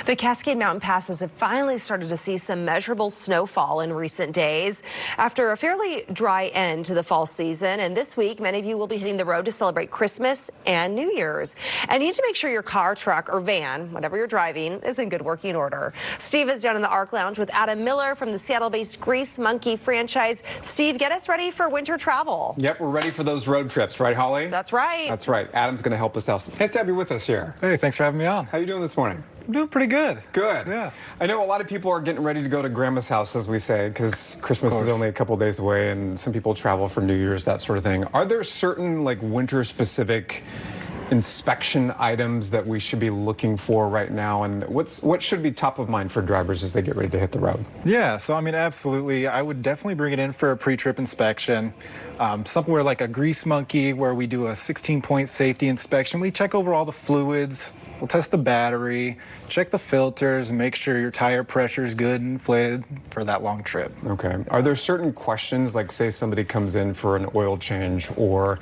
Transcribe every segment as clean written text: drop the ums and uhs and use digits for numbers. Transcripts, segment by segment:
The Cascade mountain passes have finally started to see some measurable snowfall in recent days after a fairly dry end to the fall season. And this week, many of you will be hitting the road to celebrate Christmas and New Year's. And you need to make sure your car, truck, or van, whatever you're driving, is in good working order. Steve is down in the Arc Lounge with Adam Miller from the Seattle-based Grease Monkey franchise. Steve, get us ready for winter travel. Yep, we're ready for those road trips, right, Holly? That's right. That's right. Adam's going to help us out. Nice to have you with us here. Hey, thanks for having me on. How you doing this morning? I'm doing pretty good. Good. Yeah. I know a lot of people are getting ready to go to Grandma's house, as we say, because Christmas is only a couple days away, and some people travel for New Year's, that sort of thing. Are there certain, like, winter-specific inspection items that we should be looking for right now, and what should be top of mind for drivers as they get ready to hit the road? Yeah, so I mean, absolutely. I would definitely bring it in for a pre-trip inspection. Somewhere like a Grease Monkey, where we do a 16-point safety inspection. We check over all the fluids. We'll test the battery, check the filters, and make sure your tire pressure is good and inflated for that long trip. Okay. Are there certain questions, like say somebody comes in for an oil change or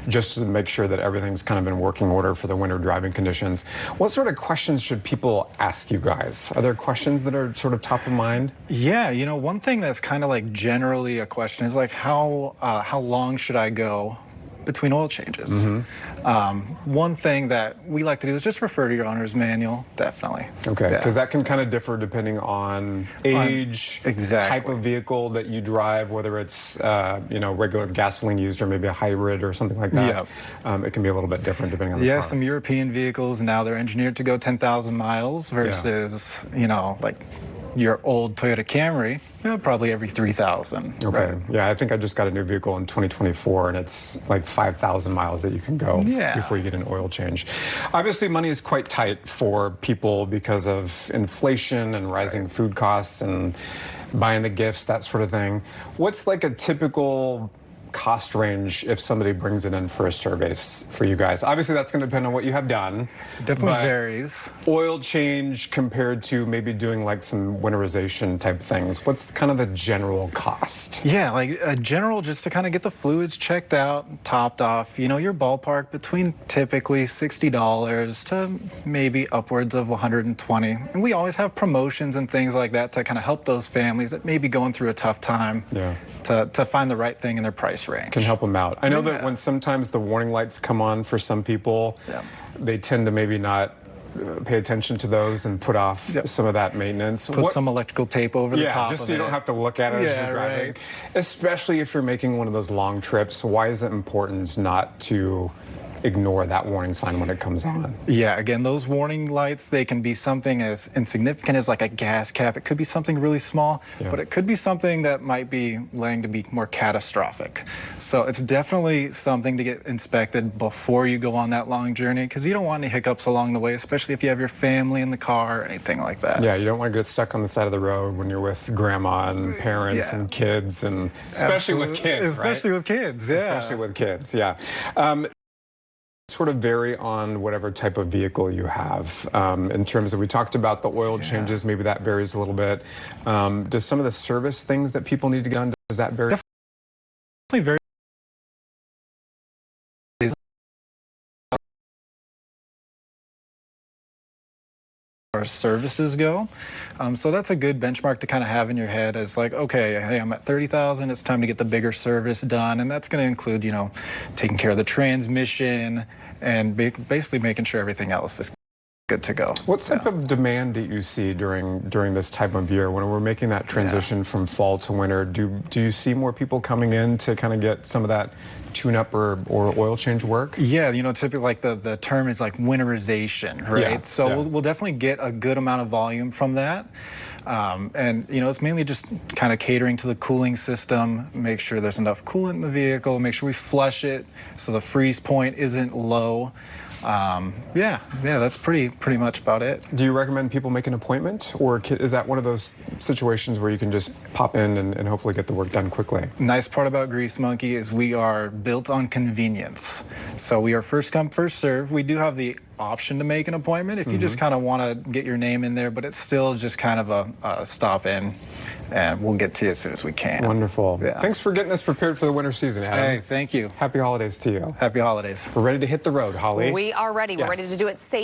just to make sure that everything's kind of in working order for the winter driving conditions? What sort of questions should people ask you guys? Are there questions that are sort of top of mind? Yeah, you know, one thing that's kind of like generally a question is like how long should I go between oil changes? One thing that we like to do is just refer to your owner's manual, definitely. Okay, because that can kind of differ depending on age, type of vehicle that you drive, whether it's you know, regular gasoline used or maybe a hybrid or something like that. It can be a little bit different depending on the car. Some European vehicles now, they're engineered to go 10,000 miles versus, you know, like your old Toyota Camry, you know, probably every 3,000. Okay. Right? Yeah, I think I just got a new vehicle in 2024, and it's like 5,000 miles that you can go before you get an oil change. Obviously, money is quite tight for people because of inflation and rising food costs and buying the gifts, that sort of thing. What's like a typical cost range if somebody brings it in for a service for you guys? Obviously, that's going to depend on what you have done. Definitely varies. Oil change compared to maybe doing like some winterization type things. What's kind of the general cost? Yeah, like a general, just to kind of get the fluids checked out, topped off, you know, your ballpark between typically $60 to maybe upwards of $120. And we always have promotions and things like that to kind of help those families that may be going through a tough time to find the right thing in their price range. Can help them out. I know that when sometimes the warning lights come on for some people, they tend to maybe not pay attention to those and put off some of that maintenance. Put some electrical tape over the top just so you don't have to look at it as you're driving. Right. Especially if you're making one of those long trips, why is it important not to ignore that warning sign when it comes on? Yeah, again, those warning lights, they can be something as insignificant as like a gas cap. It could be something really small, but it could be something that might be laying to be more catastrophic. So it's definitely something to get inspected before you go on that long journey, because you don't want any hiccups along the way, especially if you have your family in the car or anything like that. Yeah, you don't want to get stuck on the side of the road when you're with grandma and parents and kids, and especially with kids, Especially with kids, Especially with kids, sort of vary on whatever type of vehicle you have. In terms of, we talked about the oil changes, maybe that varies a little bit. Does some of the service things that people need to get done, does that vary? Definitely very. Our services go. So that's a good benchmark to kind of have in your head as like, okay, hey, I'm at 30,000, it's time to get the bigger service done. And that's going to include, you know, taking care of the transmission and basically making sure everything else is good to go. What type of demand do you see during this time of year when we're making that transition from fall to winter? Do you see more people coming in to kind of get some of that tune-up or oil change work? Yeah, you know, typically like the term is like winterization, right? So we'll definitely get a good amount of volume from that. And, you know, it's mainly just kind of catering to the cooling system, make sure there's enough coolant in the vehicle, make sure we flush it so the freeze point isn't low. That's pretty much about it. Do you recommend people make an appointment, or is that one of those situations where you can just pop in and hopefully get the work done quickly? Nice part about Grease Monkey is we are built on convenience. So we are first come, first serve. We do have the option to make an appointment if you just kind of want to get your name in there, but it's still just kind of a stop in, and we'll get to you as soon as we can. Wonderful. Thanks for getting us prepared for the winter season, Adam. Hey, thank you. Happy holidays to you. Happy holidays. We're ready to hit the road, Holly. We are ready. We're ready to do it safely.